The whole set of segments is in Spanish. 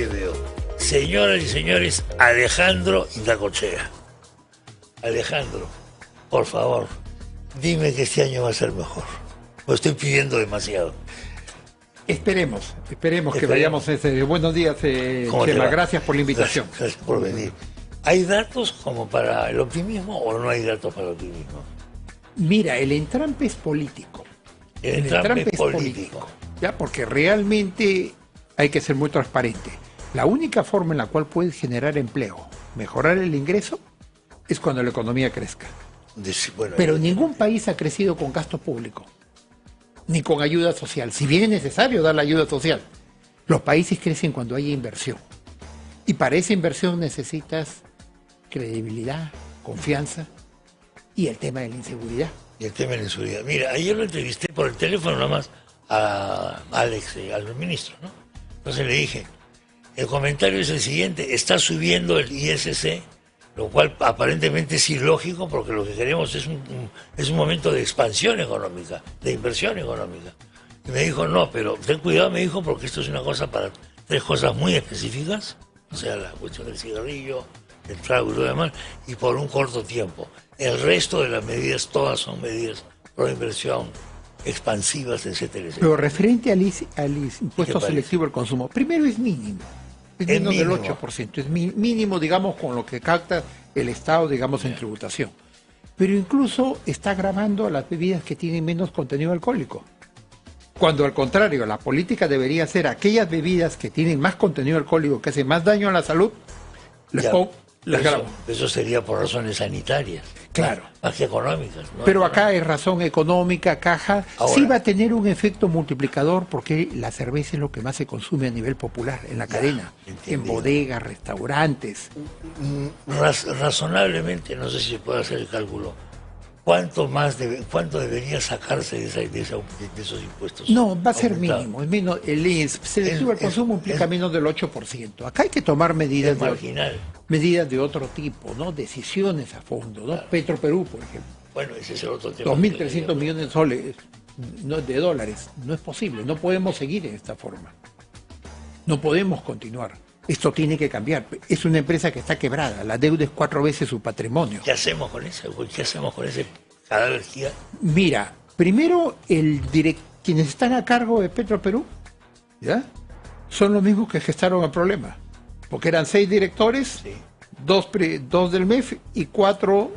veo. Señoras y señores, Alejandro Indacochea. Alejandro, por favor, dime que este año va a ser mejor. Lo estoy pidiendo demasiado. Esperemos que vayamos a ese. Buenos días, Chema, gracias por la invitación. Gracias por venir. ¿Hay datos como para el optimismo o no hay datos para el optimismo? Mira, el entrampe es político. El entrampe es político. ¿Ya? Porque realmente hay que ser muy transparente. La única forma en la cual puedes generar empleo, mejorar el ingreso, es cuando la economía crezca. Pero ningún país ha crecido con gasto público, ni con ayuda social. Si bien es necesario dar la ayuda social, los países crecen cuando hay inversión. Y para esa inversión necesitas credibilidad, confianza y el tema de la inseguridad. Y el tema de la inseguridad. Mira, ayer lo entrevisté por el teléfono nada más a Alex, al ministro, ¿no? Entonces le dije, el comentario es el siguiente: está subiendo el ISC, lo cual aparentemente es ilógico porque lo que queremos es un momento de expansión económica, de inversión económica. Y me dijo, no, pero ten cuidado, me dijo, porque esto es una cosa para 3 cosas muy específicas, o sea, la cuestión del cigarrillo, el trago y lo demás, y por un corto tiempo. El resto de las medidas, todas son medidas pro inversión, expansivas, etcétera, etcétera. Pero referente al impuesto selectivo al consumo, primero es mínimo. Es menos del 8%, es mínimo, digamos, con lo que capta el Estado, digamos, en tributación. Pero incluso está gravando a las bebidas que tienen menos contenido alcohólico. Cuando al contrario, la política debería ser aquellas bebidas que tienen más contenido alcohólico, que hacen más daño a la salud, les gravo. Eso sería por razones sanitarias. Claro. Más que económicas, ¿no? Pero acá es razón económica, caja. Ahora, sí va a tener un efecto multiplicador porque la cerveza es lo que más se consume a nivel popular, en la cadena, en bodegas, restaurantes. Razonablemente, no sé si se puede hacer el cálculo, ¿cuánto debería sacarse de esos impuestos? No, va a ser mínimo. Es menos, el selectivo al consumo implica menos del 8%. Acá hay que tomar medidas de otro tipo, ¿no? Decisiones a fondo, ¿no? Claro. Petroperú, por ejemplo. Bueno, ese es el otro tema. 2.300 millones de dólares. No es posible. No podemos seguir en esta forma. No podemos continuar. Esto tiene que cambiar. Es una empresa que está quebrada. La deuda es 4 veces su patrimonio. ¿Qué hacemos con eso? ¿Qué hacemos con ese cadáver gigante? Mira, primero, quienes están a cargo de Petroperú, ¿ya? Son los mismos que gestaron el problema. Porque eran 6 directores, sí. 2 del MEF y 4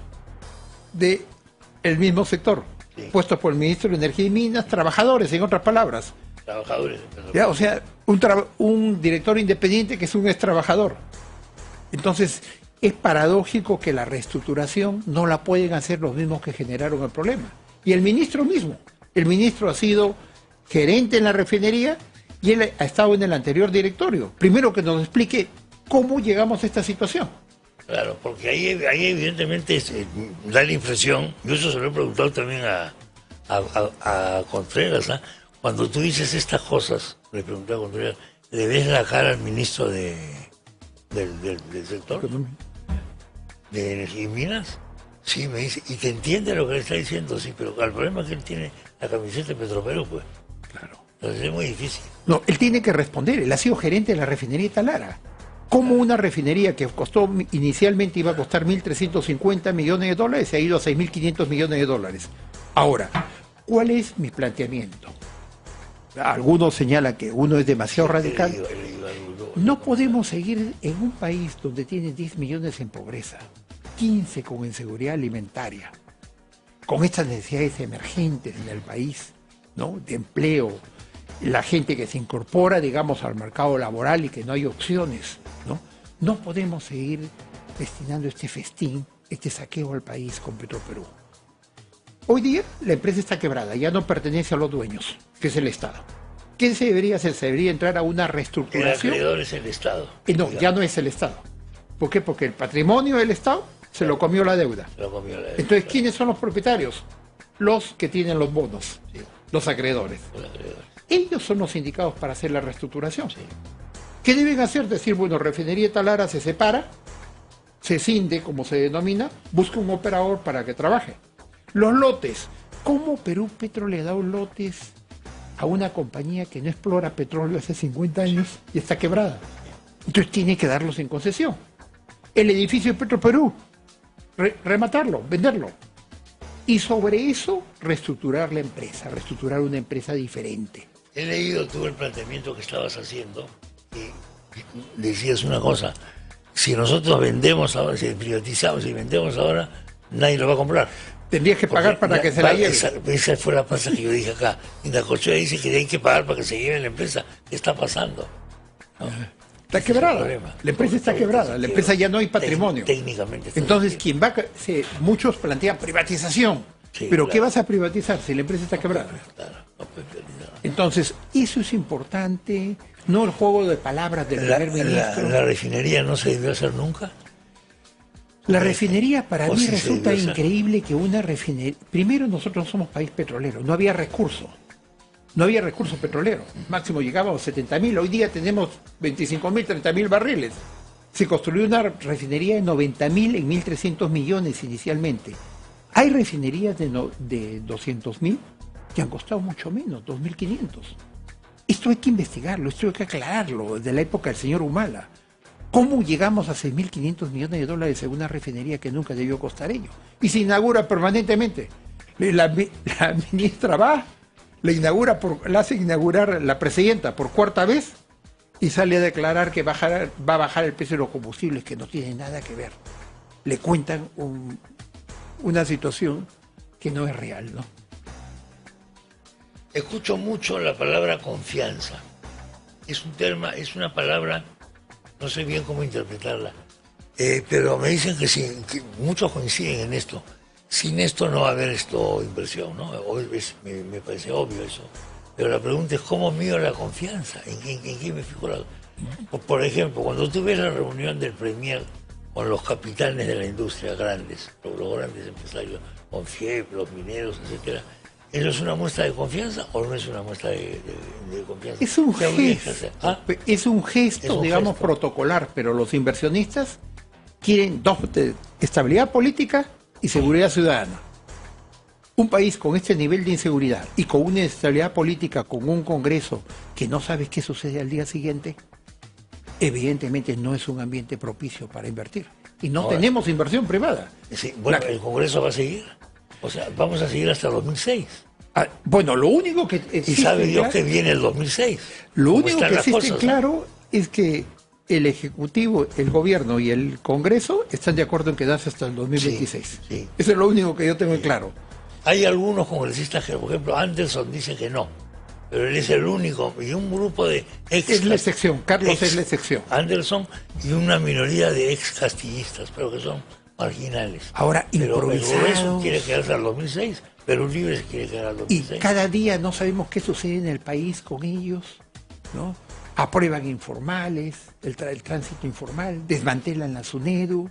del mismo sector, sí. Puestos por el ministro de Energía y Minas, trabajadores, en otras palabras. Trabajadores. ¿Ya? O sea, un director independiente que es un ex trabajador. Entonces, es paradójico que la reestructuración no la pueden hacer los mismos que generaron el problema. Y el ministro mismo. El ministro ha sido gerente en la refinería y él ha estado en el anterior directorio. Primero que nos explique cómo llegamos a esta situación. Claro, porque ahí evidentemente da la impresión, yo eso se lo he preguntado también a Contreras, ¿eh? Cuando tú dices estas cosas, le pregunté a Contreras, ¿le ves la cara al ministro del sector? ¿De Energía y Minas? Sí, me dice, y te entiende lo que le está diciendo, sí, pero el problema es que él tiene la camiseta de Petroperú, pues. Claro. Entonces es muy difícil. No, él tiene que responder, él ha sido gerente de la refinería de Talara. ¿Cómo una refinería que inicialmente iba a costar 1.350 millones de dólares se ha ido a 6.500 millones de dólares? Ahora, ¿cuál es mi planteamiento? Algunos señalan que uno es demasiado radical. No podemos seguir en un país donde tiene 10 millones en pobreza, 15 con inseguridad alimentaria, con estas necesidades emergentes en el país, ¿no? De empleo, la gente que se incorpora, digamos, al mercado laboral y que no hay opciones, ¿no? No podemos seguir destinando este festín, este saqueo al país con Petroperú. Hoy día la empresa está quebrada, ya no pertenece a los dueños, que es el Estado. ¿Qué se debería hacer? Se debería entrar a una reestructuración. El acreedor es el Estado. No, ya no es el Estado. ¿Por qué? Porque el patrimonio del Estado se lo comió la deuda. Entonces, ¿quiénes son los propietarios? Los que tienen los bonos, sí. Los acreedores. Ellos son los indicados para hacer la reestructuración. Sí. ¿Qué deben hacer? Decir, bueno, Refinería Talara se separa, se cinde, como se denomina, busca un operador para que trabaje. Los lotes. ¿Cómo Perú Petro le ha dado lotes a una compañía que no explora petróleo hace 50 años y está quebrada? Entonces tiene que darlos en concesión. El edificio de Petroperú, rematarlo, venderlo. Y sobre eso reestructurar la empresa, reestructurar una empresa diferente. He leído tú el planteamiento que estabas haciendo y decías una cosa, si nosotros vendemos ahora, si privatizamos y vendemos ahora, nadie lo va a comprar. Tendrías que pagar para que se la lleve. Esa fue la frase que yo dije acá. Indacochea dice que hay que pagar para que se lleve la empresa. ¿Qué está pasando? ¿No? Está quebrada. La empresa está quebrada. La empresa ya no hay patrimonio. Técnicamente. Entonces, quien va muchos plantean privatización. Sí, pero claro. ¿Qué vas a privatizar si la empresa está quebrada? Claro, entonces, eso es importante. No el juego de palabras del primer ministro. ¿La refinería no se debió hacer nunca? La refinería para mí resulta increíble que una refinería... Primero, nosotros no somos país petrolero, no había recursos. No había recursos petroleros. Máximo llegábamos a 70.000, hoy día tenemos 25.000, 30.000 barriles. Se construyó una refinería de 90.000 en 1.300 millones inicialmente. Hay refinerías de 200.000 que han costado mucho menos, 2.500. Esto hay que investigarlo, esto hay que aclararlo, desde la época del señor Humala. ¿Cómo llegamos a 6.500 millones de dólares en una refinería que nunca debió costar ello? Y se inaugura permanentemente. La ministra va, la hace inaugurar la presidenta por cuarta vez y sale a declarar que va a bajar el precio de los combustibles, que no tiene nada que ver. Le cuentan una situación que no es real, ¿no? Escucho mucho la palabra confianza. Es una palabra, no sé bien cómo interpretarla, pero me dicen que muchos coinciden en esto. Sin esto no va a haber inversión, ¿no? Me parece obvio eso. Pero la pregunta es, ¿cómo mido la confianza? ¿En qué me fijo? Por ejemplo, cuando tú ves la reunión del Premier con los capitanes de la industria grandes, los grandes empresarios, con FIEP, los mineros, etcétera, ¿eso es una muestra de confianza o no es una muestra de confianza? Es un gesto, es un gesto, digamos, protocolar, pero los inversionistas quieren estabilidad política y seguridad ciudadana. Un país con este nivel de inseguridad y con una inestabilidad política, con un Congreso que no sabes qué sucede al día siguiente, evidentemente no es un ambiente propicio para invertir. Y no tenemos inversión privada. Sí, bueno, ¿el Congreso va a seguir? O sea, vamos a seguir hasta el 2006. Bueno, lo único que existe... Y sabe Dios que viene el 2006. Lo único que existe claro es que el Ejecutivo, el Gobierno y el Congreso están de acuerdo en quedarse hasta el 2026. Sí. Eso es lo único que yo tengo claro. Hay algunos congresistas que, por ejemplo, Anderson dice que no, pero él es el único, y un grupo de es la excepción, Carlos es la excepción. Anderson y una minoría de ex castillistas, pero que son marginales. Ahora, pero el Congreso quiere quedarse al 2006, pero Libre se quiere quedar al 2006. Y cada día no sabemos qué sucede en el país con ellos, ¿no? Aprueban informales, el tránsito informal, desmantelan la SUNEDU,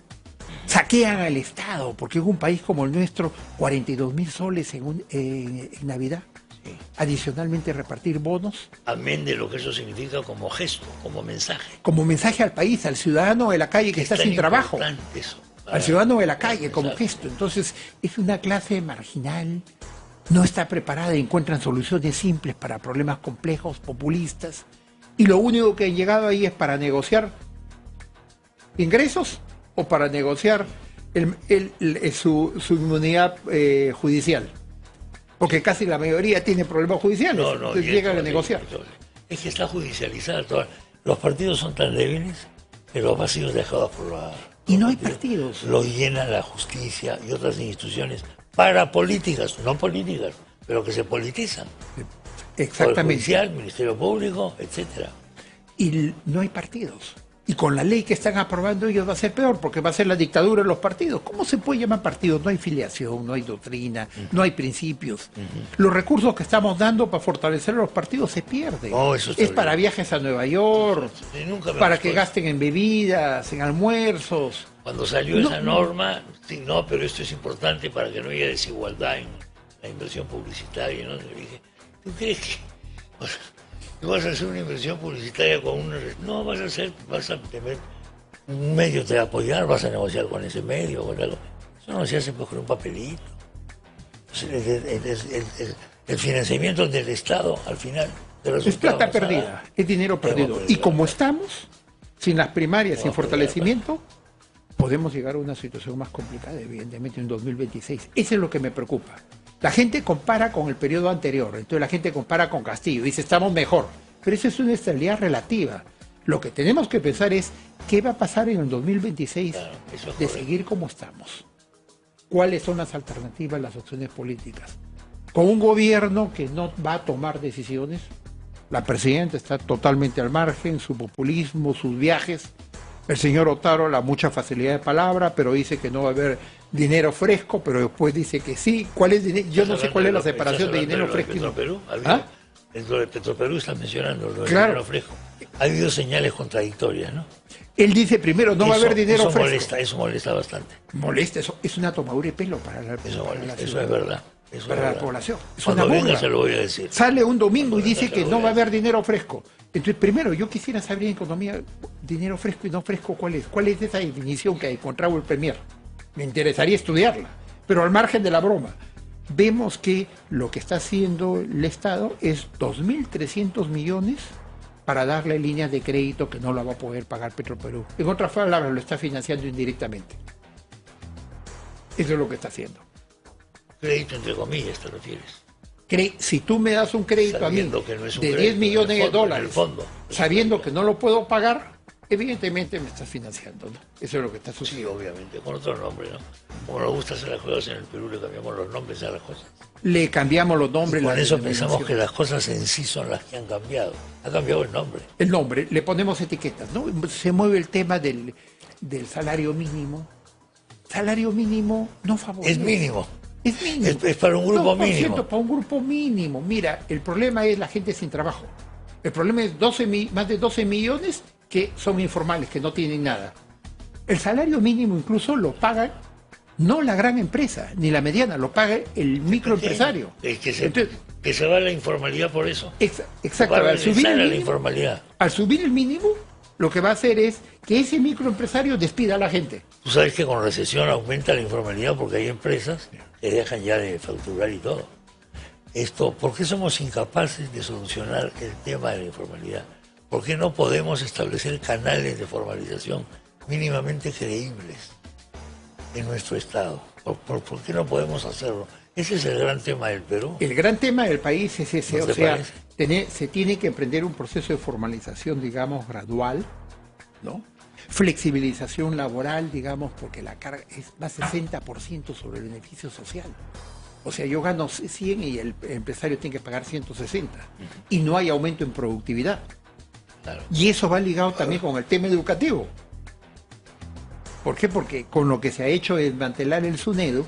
saquean al Estado, porque en un país como el nuestro, 42.000 soles en Navidad. Sí. Adicionalmente repartir bonos. Amén de lo que eso significa como gesto, como mensaje. Como mensaje al país, al ciudadano de la calle que está sin trabajo. Eso, al ciudadano de la calle como gesto. Entonces, es una clase marginal, no está preparada, encuentran soluciones simples para problemas complejos, populistas, y lo único que han llegado ahí es para negociar ingresos o para negociar su inmunidad judicial. Porque casi la mayoría tiene problemas judiciales, entonces llegan a negociar. Es que está judicializada toda. Los partidos son tan débiles que los vacíos dejados por la... Y no hay partidos. Los llena la justicia y otras instituciones parapolíticas, no políticas, pero que se politizan. Exactamente. Poder Judicial, Ministerio Público, etcétera. Y no hay partidos. Y con la ley que están aprobando ellos va a ser peor, porque va a ser la dictadura de los partidos. ¿Cómo se puede llamar partidos? No hay filiación, no hay doctrina, no hay principios. Los recursos que estamos dando para fortalecer a los partidos se pierden. Es para viajes a Nueva York, para que gasten en bebidas, en almuerzos. Cuando salió esa norma, sí, pero esto es importante para que no haya desigualdad en la inversión publicitaria, ¿no? Le dije, ¿tú crees que vas a hacer una inversión publicitaria con una... No, vas a tener un medio te va a apoyar, vas a negociar con ese medio o algo. Eso no se hace pues con un papelito. El financiamiento del Estado, al final... Es plata perdida, es dinero perdido. Y como estamos, sin las primarias, No, sin pero fortalecimiento, podemos llegar a una situación más complicada, evidentemente, en 2026. Eso es lo que me preocupa. La gente compara con el periodo anterior, entonces la gente compara con Castillo, dice estamos mejor, pero eso es una estabilidad relativa. Lo que tenemos que pensar es qué va a pasar en el 2026 Claro, eso es de correcto. seguir como estamos. ¿Cuáles son las alternativas, las opciones políticas? Con un gobierno que no va a tomar decisiones, la presidenta está totalmente al margen, su populismo, sus viajes. El señor Otaro, la mucha facilidad de palabra, pero dice que no va a haber dinero fresco, pero después dice que sí. ¿Cuál es dinero? Yo no sé cuál es la separación de dinero fresco. Petroperú, ¿Ah? lo de Petroperú está mencionando, lo de Claro. dinero fresco. Ha habido señales contradictorias, ¿no? Él dice primero, no va a haber dinero eso fresco. Eso molesta bastante. Molesta, eso es una tomadura de pelo para la, Eso para la molesta, eso ciudad, es verdad. Eso para es la verdad. población. Es Cuando una venga burla. se lo voy a decir. Sale un domingo y Cuando dice venga que se lo no voy va a a haber dinero fresco. Entonces, primero, yo quisiera saber en economía, dinero fresco y no fresco, ¿cuál es? ¿Cuál es esa definición que ha encontrado el Premier? Me interesaría estudiarla. Pero al margen de la broma, vemos que lo que está haciendo el Estado es 2.300 millones para darle líneas de crédito que no la va a poder pagar Petroperú. En otras palabras, lo está financiando indirectamente. Eso es lo que está haciendo. Crédito entre comillas, te refieres. Si tú me das un crédito Sabiendo a mí que no es un de crédito, 10 millones en el de fondo, dólares, en el fondo. sabiendo que no lo puedo pagar, evidentemente me estás financiando, ¿no? Eso es lo que está Sí, sucediendo. obviamente, con otro nombre, ¿no? Como nos gusta hacer las cosas en el Perú, le cambiamos los nombres a las cosas. Le cambiamos los nombres. Y con la eso pensamos denominación. que las cosas en sí son las que han cambiado. Ha cambiado el nombre. El nombre, le ponemos etiquetas, ¿no? Se mueve el tema del salario mínimo. Salario mínimo no favorece. Es mínimo. Es mínimo. Es para un grupo 2% mínimo. para un grupo mínimo. Mira, el problema es la gente sin trabajo. El problema es más de 12 millones que son informales, que no tienen nada. El salario mínimo incluso lo paga no la gran empresa, ni la mediana, lo paga el microempresario. Que se, Entonces, que se va a la informalidad por eso. exacto, Va a al subir regresar el a la mínimo, informalidad. al subir el mínimo, lo que va a hacer es que ese microempresario despida a la gente. Tú sabes que con recesión aumenta la informalidad porque hay empresas que dejan ya de facturar y todo. ¿Por qué somos incapaces de solucionar el tema de la informalidad? ¿Por qué no podemos establecer canales de formalización mínimamente creíbles en nuestro Estado? ¿Por qué no podemos hacerlo? Ese es el gran tema del Perú. El gran tema del país es ese, ¿No o te sea, parece? se tiene que emprender un proceso de formalización, digamos, gradual, ¿no? Flexibilización laboral, digamos, porque la carga es más 60% sobre el beneficio social. O sea, yo gano 100 y el empresario tiene que pagar 160. Y no hay aumento en productividad. Claro. Y eso va ligado también con el tema educativo. ¿Por qué? Porque con lo que se ha hecho desmantelar el SUNEDO,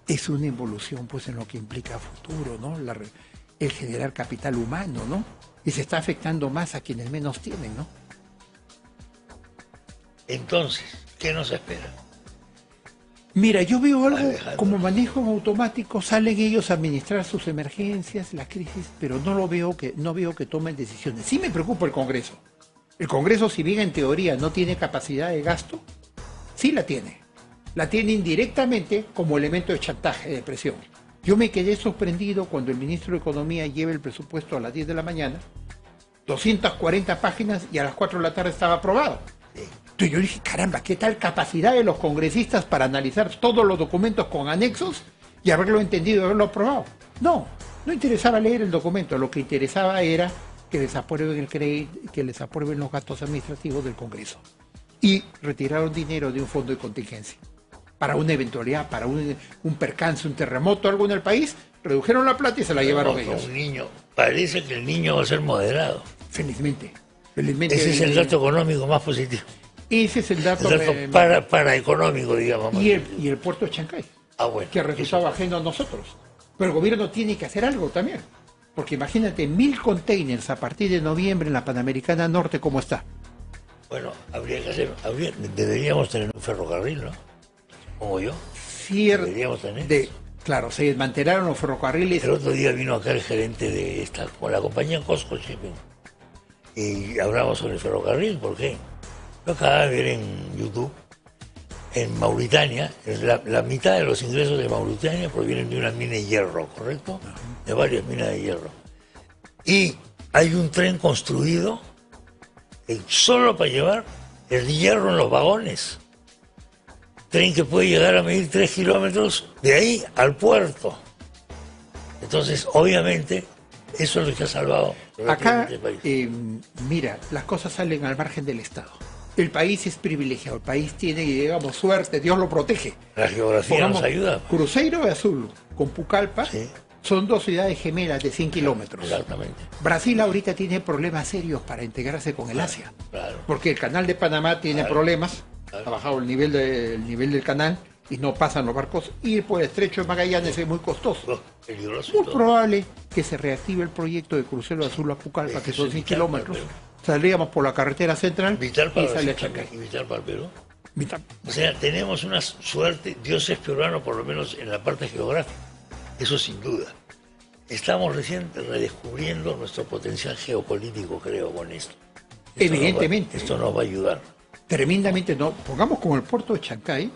es una evolución pues en lo que implica futuro, ¿no? El generar capital humano, ¿no? Y se está afectando más a quienes menos tienen, ¿no? Entonces, ¿qué nos espera? Mira, yo veo algo Alejandro. como manejo en automático, salen ellos a administrar sus emergencias, la crisis, pero no veo que tomen decisiones. Sí me preocupa el Congreso. El Congreso, si bien en teoría no tiene capacidad de gasto, sí la tiene. La tiene indirectamente como elemento de chantaje, de presión. Yo me quedé sorprendido cuando el ministro de Economía lleva el presupuesto a las 10 de la mañana, 240 páginas y a las 4 de la tarde estaba aprobado. Entonces yo dije, caramba, ¿qué tal capacidad de los congresistas para analizar todos los documentos con anexos y haberlo entendido y haberlo aprobado? No interesaba leer el documento, lo que interesaba era que les aprueben el crédito, que les aprueben los gastos administrativos del Congreso. Y retiraron dinero de un fondo de contingencia. Para una eventualidad, para un percance, un terremoto, algo en el país, redujeron la plata y se la llevaron ellos. Un niño, parece que el niño va a ser moderado. Felizmente. Ese es el dato económico más positivo. Ese es el dato, para económico, digamos. Y el puerto de Chancay, Bueno, que resultaba ajeno a nosotros. Pero el gobierno tiene que hacer algo también. Porque imagínate, 1000 containers a partir de noviembre en la Panamericana Norte, ¿cómo está? Bueno, deberíamos tener un ferrocarril, ¿no? Como yo. Deberíamos tener. Claro, se desmantelaron los ferrocarriles. El otro día vino acá el gerente de con la compañía Costco Shipping. Y hablamos sobre el ferrocarril, ¿por qué? Yo acabo de ver en YouTube, en Mauritania, la mitad de los ingresos de Mauritania provienen de una mina de hierro, ¿correcto? De varias minas de hierro. Y hay un tren construido solo para llevar el hierro en los vagones. Tren que puede llegar a medir 3 kilómetros de ahí al puerto. Entonces, obviamente, eso es lo que ha salvado Acá, el país. mira, las cosas salen al margen del Estado. El país es privilegiado, el país tiene, digamos, suerte, Dios lo protege. La geografía nos ayuda. Cruzeiro de Azul con Pucallpa son dos ciudades gemelas de 100 kilómetros. Exactamente. Brasil ahorita tiene problemas serios para integrarse con el Asia. Claro. Porque el canal de Panamá tiene problemas, ha bajado el nivel del canal y no pasan los barcos. Ir por el estrecho de Magallanes es muy costoso. Peligroso. Muy probable que se reactive el proyecto de Crucero de Azul a Pucallpa, que son 100 kilómetros. Saldríamos por la carretera central Vital y sale a Chancay. y vital para el Perú. Vital. O sea, tenemos una suerte, Dios es peruano por lo menos en la parte geográfica, eso sin duda. Estamos recién redescubriendo nuestro potencial geopolítico, creo, con esto. Evidentemente. Esto nos va a ayudar. Tremendamente, no. Pongamos como el puerto de Chancay,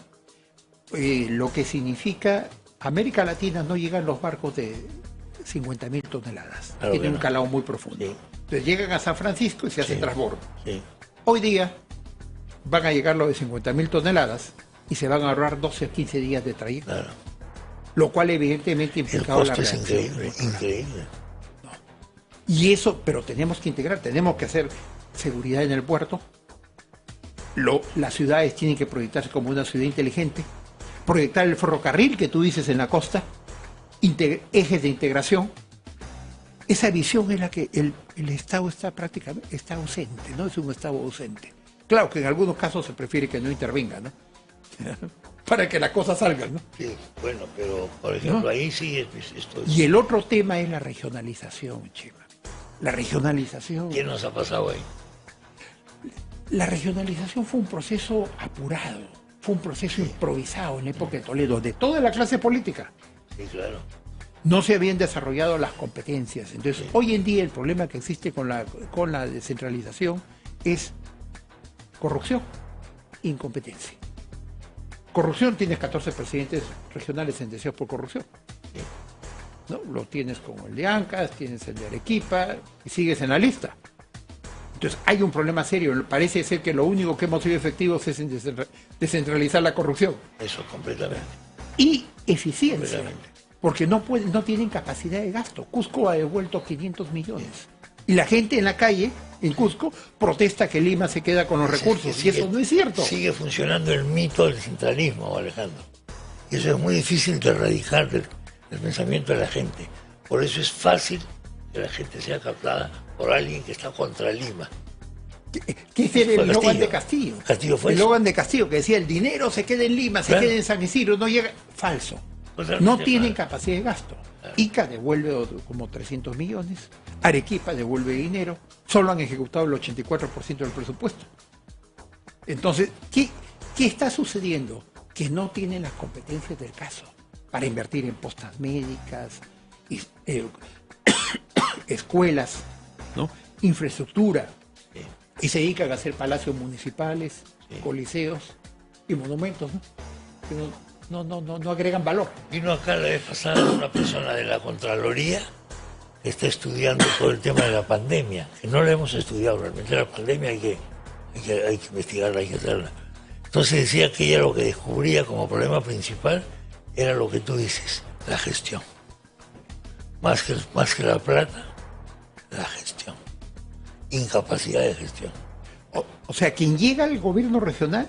lo que significa América Latina no llegan los barcos de 50.000 toneladas. Claro, Tiene un no. calado muy profundo. Sí. Entonces llegan a San Francisco y se hace transbordo. Sí. Hoy día van a llegar los de 50.000 toneladas y se van a ahorrar 12 o 15 días de trayecto. Claro. Lo cual evidentemente El implicaba la costo es reacción. increíble, increíble. Y eso, pero tenemos que integrar, tenemos que hacer seguridad en el puerto. Las ciudades tienen que proyectarse como una ciudad inteligente, proyectar el ferrocarril que tú dices en la costa, ejes de integración. Esa visión es la que el Estado está ausente, ¿no? Es un Estado ausente. Claro que en algunos casos se prefiere que no intervenga, ¿no? Para que las cosas salgan, ¿no? Sí, bueno, pero por ejemplo, ¿No? ahí sí esto es... Y el otro tema es la regionalización, Chema. La regionalización. ¿Qué nos ha pasado ahí? La regionalización fue un proceso apurado, fue un proceso improvisado en la época de Toledo, de toda la clase política. Sí, claro. No se habían desarrollado las competencias. Entonces, hoy en día el problema que existe con la descentralización es corrupción, incompetencia. Corrupción, tienes 14 presidentes regionales sentenciados por corrupción. ¿No? Lo tienes con el de Ancas, tienes el de Arequipa y sigues en la lista. Entonces hay un problema serio. Parece ser que lo único que hemos sido efectivos es en descentralizar la corrupción. Eso, completamente. Y eficiencia. Completamente. Porque no tienen capacidad de gasto. Cusco ha devuelto 500 millones. Y la gente en la calle, en Cusco, protesta que Lima se queda con los recursos. Y eso no es cierto. Sigue funcionando el mito del centralismo, Alejandro. Y eso es muy difícil de erradicar del pensamiento de la gente. Por eso es fácil que la gente sea captada por alguien que está contra Lima. Que ese era el Fue eslogan de Castillo. Castillo. Castillo fue El eso. eslogan de Castillo, que decía: el dinero se queda en Lima, se Claro. queda en San Isidro, no llega. Falso. Totalmente No tienen falso. capacidad de gasto. Claro. Ica devuelve como 300 millones, Arequipa devuelve dinero, solo han ejecutado el 84% del presupuesto. Entonces, ¿qué está sucediendo? Que no tienen las competencias del caso para invertir en postas médicas, escuelas, ¿no? Infraestructura, Sí. y se dedican a hacer palacios municipales, Sí. coliseos y monumentos, ¿no? Que no agregan valor. Vino acá la vez pasada una persona de la Contraloría que está estudiando todo el tema de la pandemia, que no la hemos estudiado realmente. La pandemia hay que investigarla, hay que hacerla. Entonces decía que ella lo que descubría como problema principal era lo que tú dices, la gestión. Más que la plata, la gestión. Incapacidad de gestión. O sea, quien llega al gobierno regional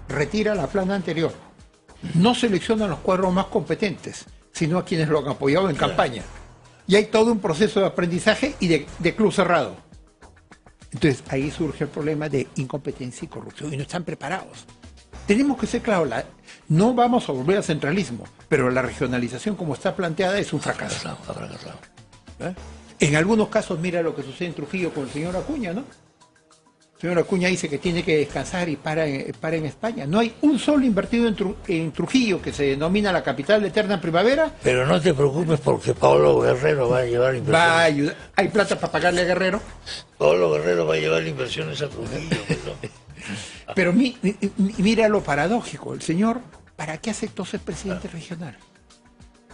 retira la plana anterior. No selecciona a los cuadros más competentes, sino a quienes lo han apoyado en campaña. Y hay todo un proceso de aprendizaje y de club cerrado. Entonces ahí surge el problema de incompetencia y corrupción y no están preparados. Tenemos que ser claros, no vamos a volver al centralismo, pero la regionalización como está planteada es un fracaso. Ha fracasado. ¿Eh? En algunos casos, mira lo que sucede en Trujillo con el señor Acuña, ¿no? El señor Acuña dice que tiene que descansar y para en España. No hay un solo invertido en Trujillo, que se denomina la capital de eterna primavera. Pero no te preocupes porque Pablo Guerrero va a llevar inversiones. Va a ayudar. Hay plata para pagarle a Guerrero. Pablo Guerrero va a llevar inversiones a Trujillo. ¿No? Pero mira lo paradójico. El señor, ¿para qué aceptó ser presidente regional?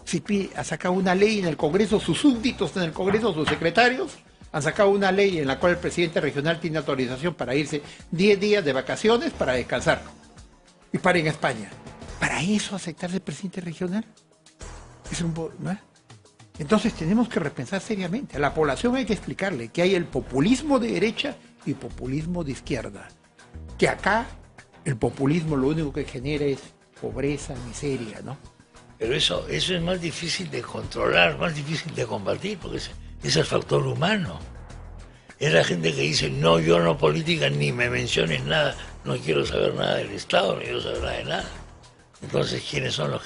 Si ha sacado una ley en el Congreso, sus súbditos en el Congreso, sus secretarios, Han sacado una ley en la cual el presidente regional tiene autorización para irse 10 días de vacaciones para descansar. Y para en España. ¿Para eso aceptarse el presidente regional? Es un... ¿no? Entonces tenemos que repensar seriamente. A la población hay que explicarle que hay el populismo de derecha y populismo de izquierda. Que acá el populismo lo único que genera es pobreza, miseria, ¿no? Pero eso es más difícil de controlar, más difícil de combatir, porque es el factor humano. Es la gente que dice, no, yo no política, ni me menciones nada, no quiero saber nada del Estado, no quiero saber nada de nada. Entonces, ¿quiénes son los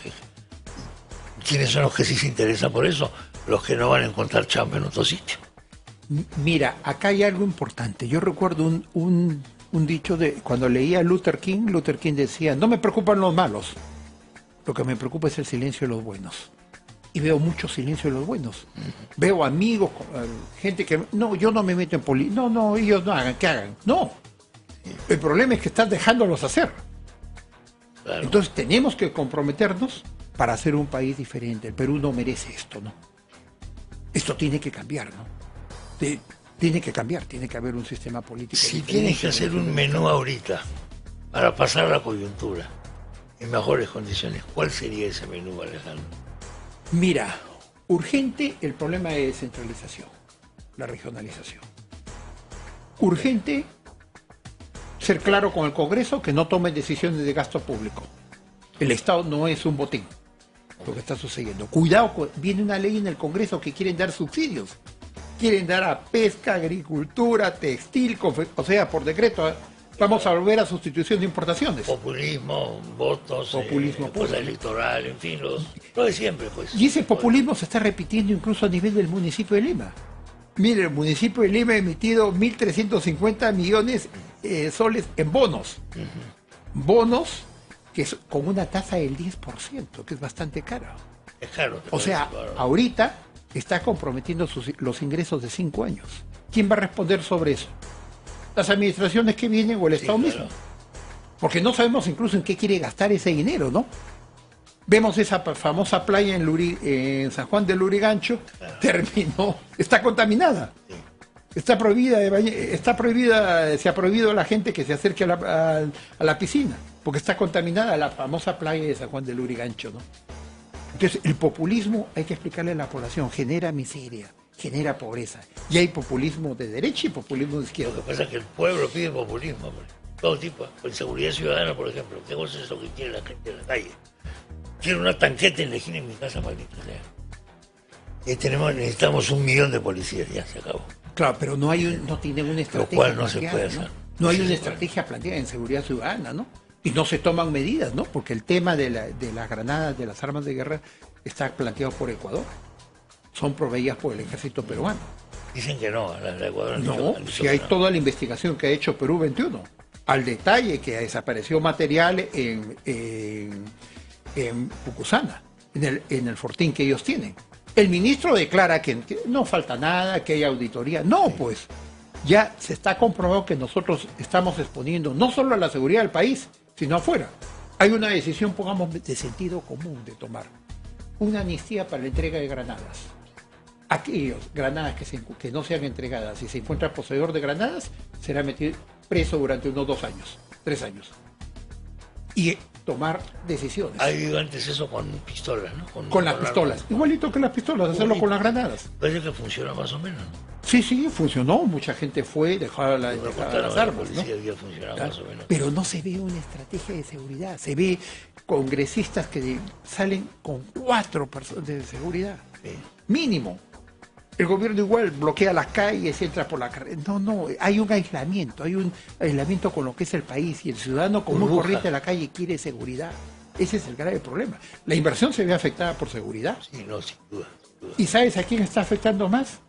que sí se interesan por eso? Los que no van a encontrar chamba en otro sitio. Mira, acá hay algo importante. Yo recuerdo un dicho de cuando leía a Luther King decía, no me preocupan los malos, lo que me preocupa es el silencio de los buenos. Y veo mucho silencio de los buenos. Veo amigos, gente que, no, yo no me meto en política, no, ellos no hagan, que hagan. No, el problema es que estás dejándolos hacer. Claro. Entonces tenemos que comprometernos para hacer un país diferente. El Perú no merece esto, ¿no? Esto tiene que cambiar, ¿no? Tiene que cambiar, tiene que haber un sistema político. Si tienes que hacer un menú ahorita para pasar la coyuntura en mejores condiciones, ¿cuál sería ese menú, Alejandro? Mira, urgente el problema de descentralización, la regionalización. Urgente ser claro con el Congreso que no tome decisiones de gasto público. El Estado no es un botín, lo que está sucediendo. Cuidado, viene una ley en el Congreso que quieren dar subsidios. Quieren dar a pesca, agricultura, textil, o sea, por decreto, vamos a volver a sustitución de importaciones. Populismo, votos, populismo cosa electoral, en fin, lo de siempre, pues. Y ese populismo se está repitiendo incluso a nivel del municipio de Lima. Mire, el municipio de Lima ha emitido 1.350 millones soles en bonos. Bonos que es con una tasa del 10%, que es bastante caro. Es caro. O sea, ahorita está comprometiendo los ingresos de 5 años. ¿Quién va a responder sobre eso? ¿Las administraciones que vienen o el Estado mismo? Porque no sabemos incluso en qué quiere gastar ese dinero, ¿no? Vemos esa famosa playa en San Juan del Lurigancho, terminó, está contaminada. Está prohibida, se ha prohibido a la gente que se acerque a la piscina, porque está contaminada la famosa playa de San Juan del Lurigancho, ¿no? Entonces, el populismo, hay que explicarle a la población, genera miseria, genera pobreza. Y hay populismo de derecha y populismo de izquierda. Lo que pasa es que el pueblo pide populismo, hombre. Todo tipo. Con seguridad ciudadana, por ejemplo. ¿Qué cosa es lo que quiere la gente en la calle? Quiero una tanqueta en la esquina en mi casa, maldita sea. Necesitamos 1 millón de policías, ya se acabó. Claro, pero no tienen una estrategia. Lo cual no se puede hacer. No hay una estrategia planteada en seguridad ciudadana, ¿no? Y no se toman medidas, ¿no? Porque el tema de las granadas, de las armas de guerra, está planteado por Ecuador. Son proveídas por el ejército peruano. Dicen que no, la Ecuador no. Si hay toda la investigación que ha hecho Perú 21, al detalle que desapareció material en Pucusana, en el fortín que ellos tienen. El ministro declara que no falta nada, que hay auditoría. No, pues, ya se está comprobado que nosotros estamos exponiendo no solo a la seguridad del país, sino afuera. Hay una decisión, pongamos, de sentido común de tomar. Una amnistía para la entrega de granadas. Aquellos granadas que no sean entregadas, si se encuentra poseedor de granadas, será metido preso durante unos 2 años, 3 años. Y tomar decisiones. Ha habido antes eso con pistolas, ¿no? Con las pistolas. Igualito que las pistolas, hacerlo con las granadas. Parece que funciona más o menos. Sí, funcionó. Mucha gente fue, dejaba las armas, ¿no? Más o menos. Pero no se ve una estrategia de seguridad. Se ve congresistas que salen con 4 personas de seguridad. Sí. Mínimo. El gobierno igual bloquea las calles, entra por la carretera. No, hay un aislamiento con lo que es el país y el ciudadano común corriente de la calle quiere seguridad. Ese es el grave problema. La inversión se ve afectada por seguridad. Sí, no, sin duda. ¿Y sabes a quién está afectando más?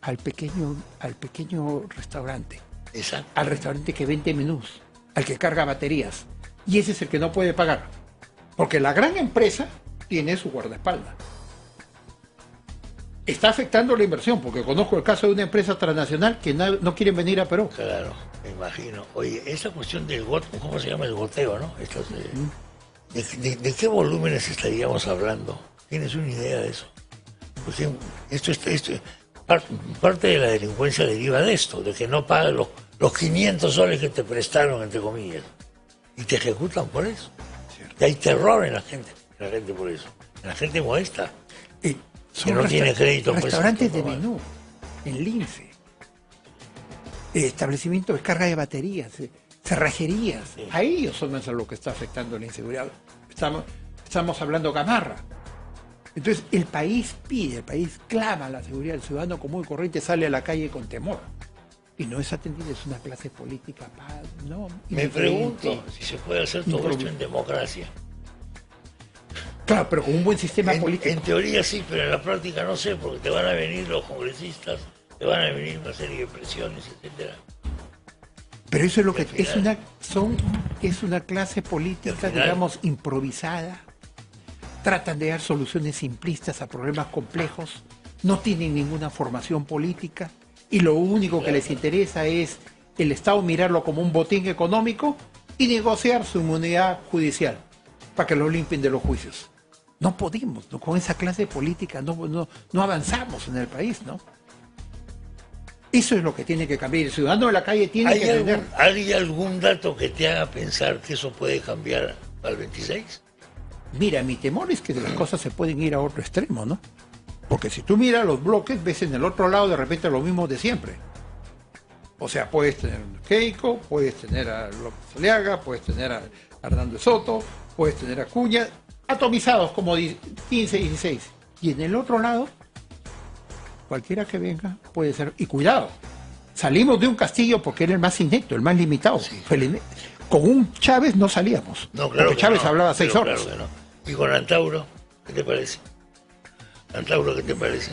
Al pequeño restaurante. Exacto. Al restaurante que vende menús, al que carga baterías. Y ese es el que no puede pagar. Porque la gran empresa tiene su guardaespaldas. Está afectando la inversión, porque conozco el caso de una empresa transnacional que no quieren venir a Perú. Claro, me imagino. Oye, esa cuestión del ¿cómo se llama? El goteo, ¿no? ¿De qué volúmenes estaríamos hablando? ¿Tienes una idea de eso? Porque Parte de la delincuencia deriva de esto, de que no pagan los 500 soles que te prestaron, entre comillas, y te ejecutan por eso. Cierto. Y hay terror en la gente por eso. La gente molesta, Son que no tiene crédito. restaurantes de menú, en Lince, establecimientos de carga de baterías, cerrajerías. Sí. A ellos son más a lo que está afectando la inseguridad. Estamos hablando Gamarra. Entonces el país pide, el país clama la seguridad. El ciudadano común y corriente sale a la calle con temor. Y no es atendida, es una clase política. No, Me pregunto si se puede hacer todo esto en democracia. Claro, pero con un buen sistema político. En teoría sí, pero en la práctica no sé, porque te van a venir los congresistas, te van a venir una serie de presiones, etcétera. Pero eso es lo que es una clase política, digamos, improvisada. Tratan de dar soluciones simplistas a problemas complejos, no tienen ninguna formación política y lo único que les interesa es el Estado mirarlo como un botín económico y negociar su inmunidad judicial para que lo limpien de los juicios. No podemos, ¿no? Con esa clase política no avanzamos en el país, ¿no? Eso es lo que tiene que cambiar. El ciudadano de la calle tiene que entender. ¿Hay algún dato que te haga pensar que eso puede cambiar al 26? Mira, mi temor es que las cosas se pueden ir a otro extremo, ¿no? Porque si tú miras los bloques, ves en el otro lado de repente lo mismo de siempre. O sea, puedes tener a Keiko, puedes tener a López Aliaga, puedes tener a Hernando Soto, puedes tener a Acuña, atomizados como 15, 16. Y en el otro lado, cualquiera que venga puede ser. Y cuidado, salimos de un Castillo porque era el más inepto, el más limitado. Sí. Con un Chávez no salíamos. No, claro, porque Chávez no, hablaba 6 horas. Claro que no. ¿Y con Antauro? ¿Qué te parece? Antauro, ¿qué te parece?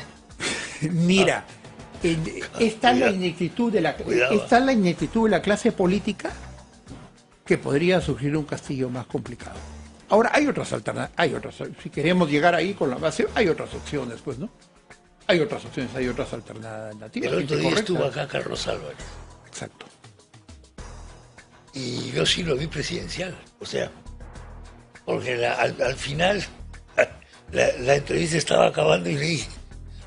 Mira, está la ineptitud de la clase política que podría surgir un Castillo más complicado. Ahora, hay otras alternativas, si queremos llegar ahí con la base, hay otras opciones, pues, ¿no? Hay otras opciones, hay otras alternativas. El otro día estuvo acá Carlos Álvarez. Exacto. Y yo sí lo vi presidencial, o sea, porque al final la entrevista estaba acabando y le dije,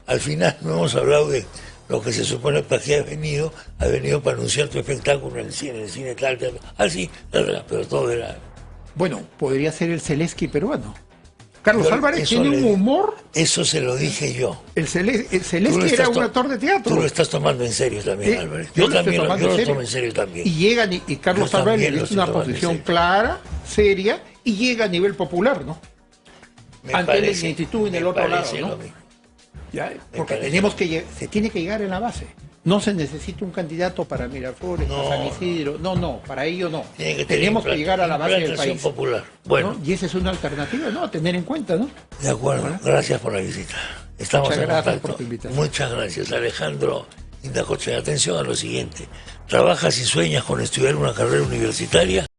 al final no hemos hablado de lo que se supone para qué ha venido para anunciar tu espectáculo en el cine tal, así, pero todo era... Bueno, podría ser el Zelensky peruano. Carlos Álvarez tiene un humor... Eso se lo dije yo. El Zelensky era un actor de teatro. Tú lo estás tomando en serio también, Álvarez. Yo lo tomo en serio también. Y llega, y Carlos Álvarez es una posición clara, seria, y llega a nivel popular, ¿no? Ante la ineptitud en el otro lado, ¿no? ¿Ya? Porque se tiene que llegar en la base. No se necesita un candidato para Miraflores, para San Isidro. No, para ello no. Tenemos que llegar a la base del país. Popular. Bueno. ¿No? Y esa es una alternativa, ¿no? A tener en cuenta, ¿no? De acuerdo. ¿Verdad? Gracias por la visita. Estamos en contacto. Por tu invitación. Muchas gracias, Alejandro Indacoche. Atención a lo siguiente. ¿Trabajas y sueñas con estudiar una carrera universitaria?